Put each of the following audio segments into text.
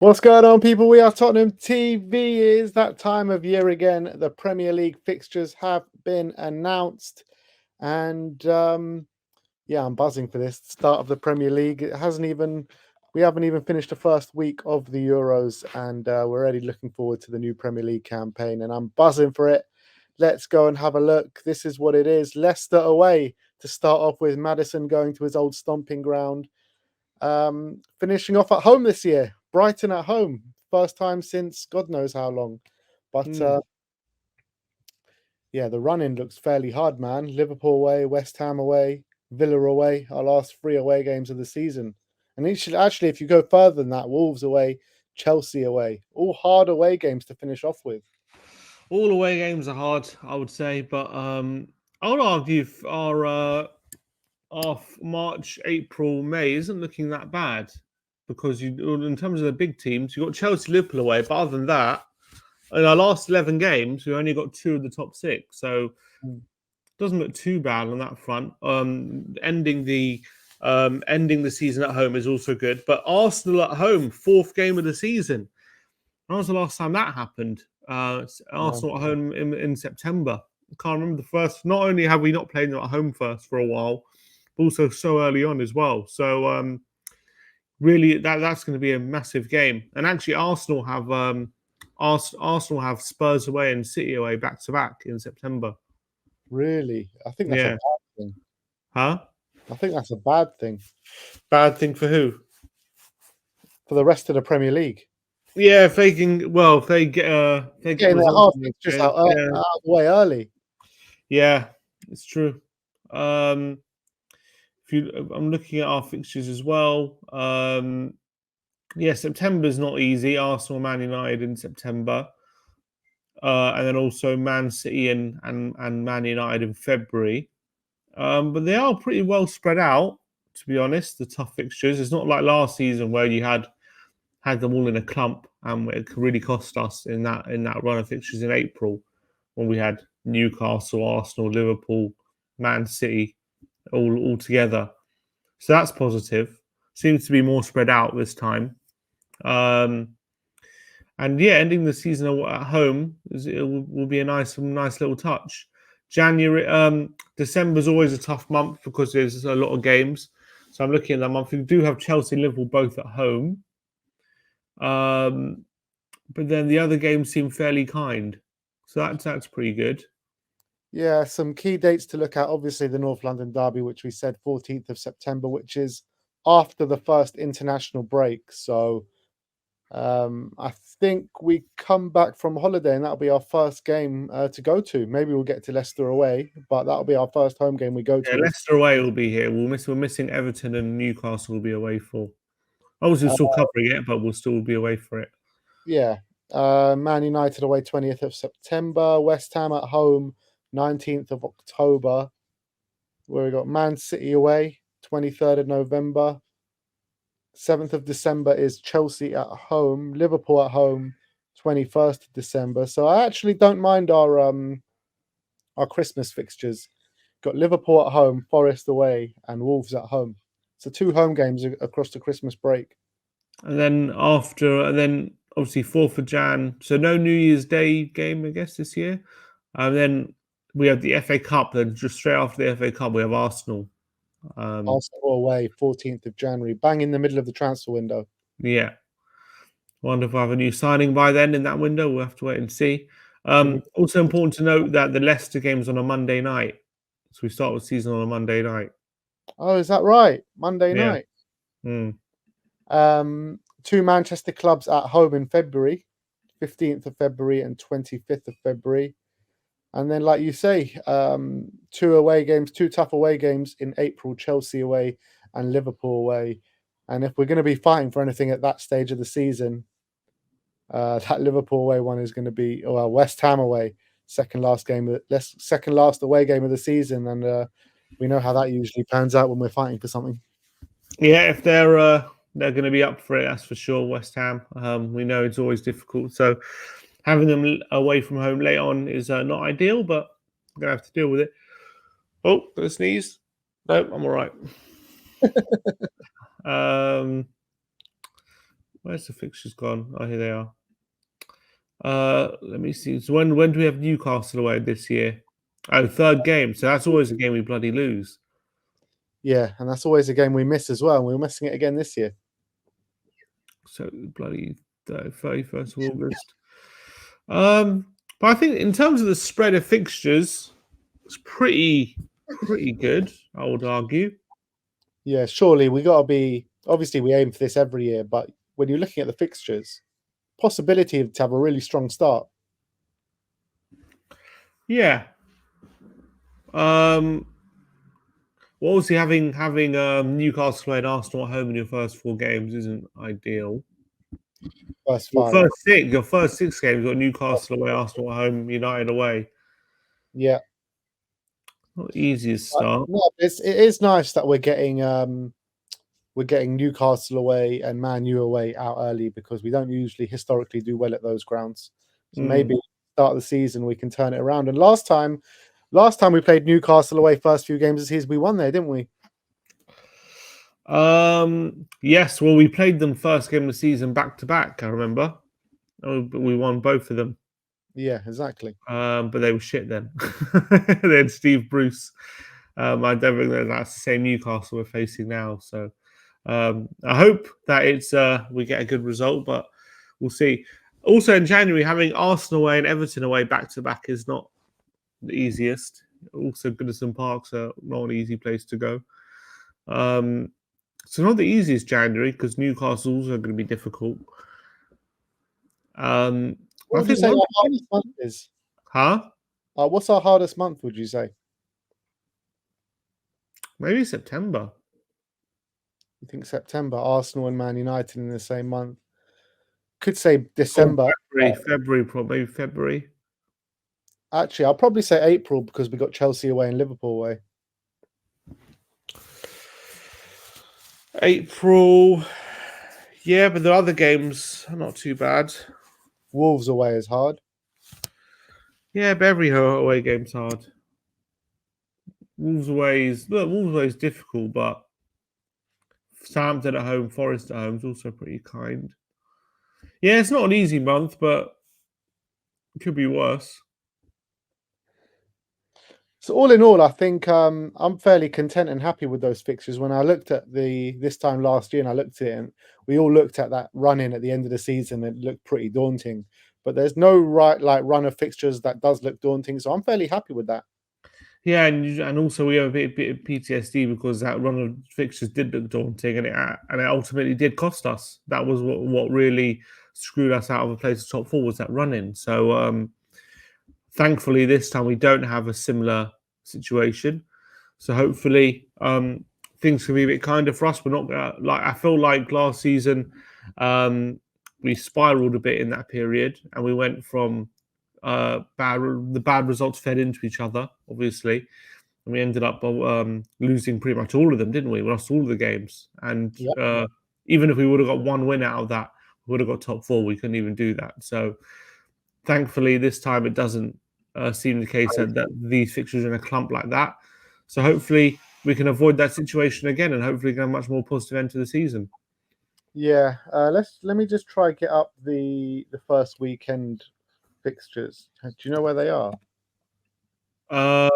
What's going on, people? We are Tottenham TV. It is that time of year again. The Premier League fixtures have been announced, and yeah, I'm buzzing for this start of the Premier League. We haven't even finished the first week of the Euros, and we're already looking forward to the new Premier League campaign, and I'm buzzing for it. Let's go and have a look. This is what it is. Leicester away to start off with. Maddison going to his old stomping ground. Finishing off at home this year. Brighton at home. First time since God knows how long. But yeah, the run-in looks fairly hard, man. Liverpool away, West Ham away, Villa away, our last 3 away games of the season. And actually, if you go further than that, Wolves away, Chelsea away. All hard away games to finish off with. All away games are hard, I would say, but I would argue our March, April, May isn't looking that bad because in terms of the big teams, you've got Chelsea, Liverpool away, but other than that, in our last 11 games, we only got 2 of the top 6, so it doesn't look too bad on that front. Ending the season at home is also good, but Arsenal at home, 4th game of the season. When was the last time that happened? Arsenal at home in September. I can't remember the first. Not only have we not played them at home first for a while, but also so early on as well. So really, that's going to be a massive game. And actually, Arsenal have Spurs away and City away back to back in September. Really? I think that's a bad thing. Huh? I think that's a bad thing. Bad thing for who? For the rest of the Premier League. Yeah, if they get results just out of the way early. Yeah, it's true. I'm looking at our fixtures as well. Yeah, September's not easy. Arsenal, Man United in September, and then also Man City and Man United in February. But they are pretty well spread out, to be honest. The tough fixtures. It's not like last season where you had them all in a clump, and it could really cost us in that run of fixtures in April when we had Newcastle, Arsenal, Liverpool, Man City all together. So that's positive. Seems to be more spread out this time. And yeah, ending the season at home will be a nice little touch. December's always a tough month because there's a lot of games. So I'm looking at that month. We do have Chelsea and Liverpool both at home. But then the other games seem fairly kind. So that's pretty good. Yeah, some key dates to look at. Obviously, the North London derby, which we said 14th of September, which is after the first international break. So I think we come back from holiday and that'll be our first game to go to. Maybe we'll get to Leicester away, but that'll be our first home game we go to. Yeah, Leicester away will be here. We're missing Everton and Newcastle will be away for. Obviously, we're still covering it, but we'll still be away for it. Yeah. Man United away 20th of September. West Ham at home 19th of October. Where we got Man City away 23rd of November. 7th of December is Chelsea at home. Liverpool at home 21st of December. So I actually don't mind our Christmas fixtures. Got Liverpool at home, Forest away, and Wolves at home. So 2 home games across the Christmas break. And then obviously 4th of Jan. So no New Year's Day game, I guess, this year. And then we have the FA Cup. Then just straight after the FA Cup, we have Arsenal. Arsenal away, 14th of January, bang in the middle of the transfer window. Yeah. Wonder if I have a new signing by then in that window. We'll have to wait and see. Also important to note that the Leicester game's on a Monday night. So we start the season on a Monday night. Oh, is that right? Monday night. 2 Manchester clubs at home in February, 15th of February and 25th of February. And then, like you say, 2 away games, 2 tough away games in April, Chelsea away and Liverpool away. And if we're going to be fighting for anything at that stage of the season, that Liverpool away one is going to be, West Ham away, second last away game of the season. And we know how that usually pans out when we're fighting for something. Yeah, if they're going to be up for it, that's for sure. West Ham, we know it's always difficult. So having them away from home late on is not ideal, but I'm going to have to deal with it. Oh, got a sneeze. No, I'm all right. Where's the fixtures gone? Oh, here they are. Let me see. So when do we have Newcastle away this year? Oh, third game. So that's always a game we bloody lose. Yeah, and that's always a game we miss as well. And we were missing it again this year. So bloody 31st of August. But I think in terms of the spread of fixtures, it's pretty good, I would argue. Yeah, surely we got to be. Obviously, we aim for this every year, but when you're looking at the fixtures, possibility to have a really strong start. Yeah. Well, obviously having Newcastle and Arsenal at home in your first 4 games isn't ideal. First Your 5. first 6 games, got Newcastle away, Arsenal at home, United away. Yeah, Not the easiest start. no, it is nice that we're getting Newcastle away and Man U away out early because we don't usually historically do well at those grounds. So maybe start of the season we can turn it around. And last time we played Newcastle away first few games of the season, we won there, didn't we? Yes. Well, we played them first game of the season back to back. I remember. But we won both of them. Yeah, exactly. But they were shit then. They had Steve Bruce. I don't think that that's the same Newcastle we're facing now. So I hope that it's we get a good result, but we'll see. Also in January, having Arsenal away and Everton away back to back is not the easiest. Also, Goodison Park's not an easy place to go. So not the easiest January because Newcastle's also going to be difficult. What would you say our hardest month is? Huh? What's our hardest month, would you say? Maybe September. You think September, Arsenal and Man United in the same month? Could say December. February, probably February. Actually, I'll probably say April because we got Chelsea away and Liverpool away. April. Yeah, but the other games are not too bad. Wolves away is hard. Yeah, but every away game's hard. Wolves away is difficult, but Southampton at home, Forest at home is also pretty kind. Yeah, it's not an easy month, but it could be worse. So all in all, I think I'm fairly content and happy with those fixtures. When I looked at this time last year and I looked at it, and we all looked at that run in at the end of the season, it looked pretty daunting. But there's no run of fixtures that does look daunting, so I'm fairly happy with that. Yeah, and also we have a bit of PTSD because that run of fixtures did look daunting, and it ultimately did cost us. That was what really screwed us out of a place of top 4 was that run in. So thankfully this time we don't have a similar situation. So hopefully things can be a bit kinder for us. We're not gonna, I feel like last season we spiraled a bit in that period, and we went from the bad results fed into each other, obviously, and we ended up losing pretty much all of them, didn't we? We lost all of the games, and even if we would have got one win out of that, we would have got top 4. We couldn't even do that. So thankfully, this time it doesn't seem the case that these fixtures are in a clump like that. So hopefully we can avoid that situation again, and hopefully get a much more positive end to the season. Yeah, let me just try get up the first weekend fixtures. Do you know where they are? I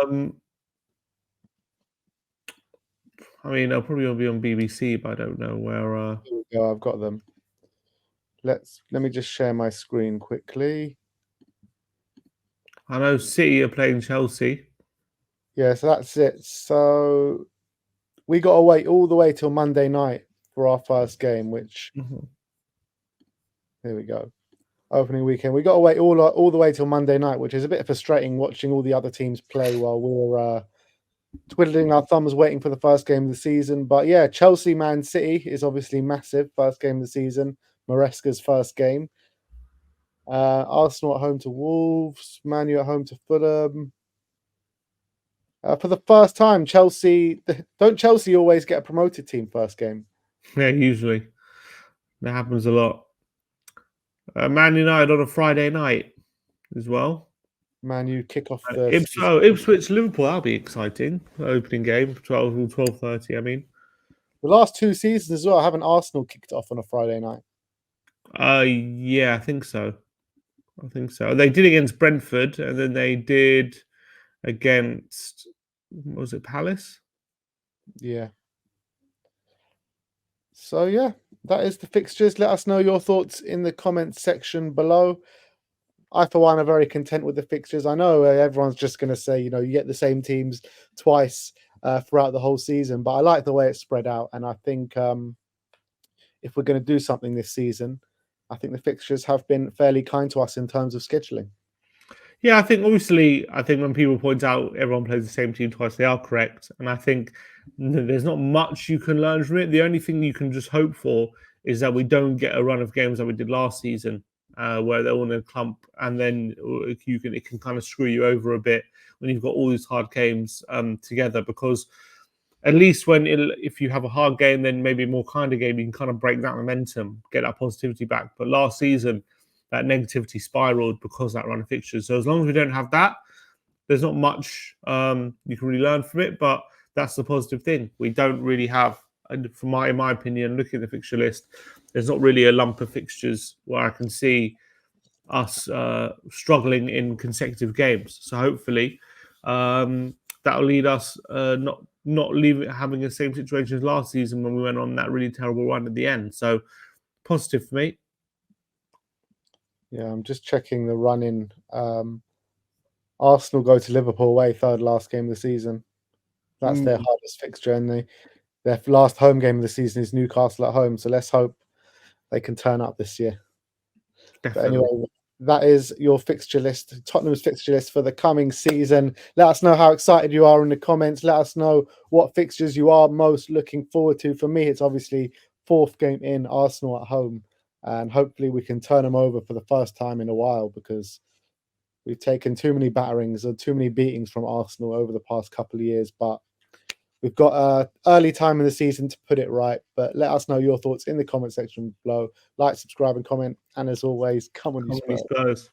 mean, they'll probably all be on BBC, but I don't know where. Here we go. I've got them. Let me just share my screen quickly. I know City are playing Chelsea. Yeah, so that's it. So we got to wait all the way till Monday night for our first game, which here we go. Opening weekend. We got to wait all the way till Monday night, which is a bit frustrating watching all the other teams play while we're twiddling our thumbs waiting for the first game of the season. But yeah, Chelsea Man City is obviously massive. First game of the season. Maresca's first game. Arsenal at home to Wolves. Man U at home to Fulham. For the first time, Chelsea always get a promoted team first game? Yeah, usually that happens a lot. Man United on a Friday night as well. Man U kick off the Ipswich Liverpool. That'll be exciting. Opening game 12:30. I mean, the last 2 seasons as well. Haven't Arsenal kicked off on a Friday night? Yeah, I think so. I think so. They did against Brentford, and then they did against, was it Palace? Yeah. So yeah, that is the fixtures. Let us know your thoughts in the comments section below. I, for one, are very content with the fixtures. I know everyone's just going to say, you get the same teams twice throughout the whole season, but I like the way it's spread out. And I think if we're going to do something this season, I think the fixtures have been fairly kind to us in terms of scheduling. Yeah, I think when people point out everyone plays the same team twice, they are correct. And I think there's not much you can learn from it. The only thing you can just hope for is that we don't get a run of games that we did last season, where they're all in a clump, and then it can kind of screw you over a bit when you've got all these hard games together. Because at least if you have a hard game, then maybe a more kind of game, you can kind of break that momentum, get that positivity back. But last season, that negativity spiraled because of that run of fixtures. So as long as we don't have that, there's not much you can really learn from it. But that's the positive thing. We don't really have, in my opinion, looking at the fixture list, there's not really a lump of fixtures where I can see us struggling in consecutive games. So hopefully that'll lead us not having the same situation as last season when we went on that really terrible run at the end. So positive for me. Yeah, I'm just checking the run-in. Arsenal go to Liverpool away, third last game of the season. That's their hardest fixture, and their last home game of the season is Newcastle at home. So let's hope they can turn up this year. But Definitely. anyway, that is your fixture list, Tottenham's fixture list for the coming season. Let us know how excited you are in the comments. Let us know what fixtures you are most looking forward to. For me, it's obviously fourth game in, Arsenal at home. And hopefully we can turn them over for the first time in a while, because we've taken too many batterings or too many beatings from Arsenal over the past couple of years. But we've got early time in the season to put it right. But let us know your thoughts in the comment section below. Like, subscribe, and comment. And as always, come on, you Spurs. Spurs.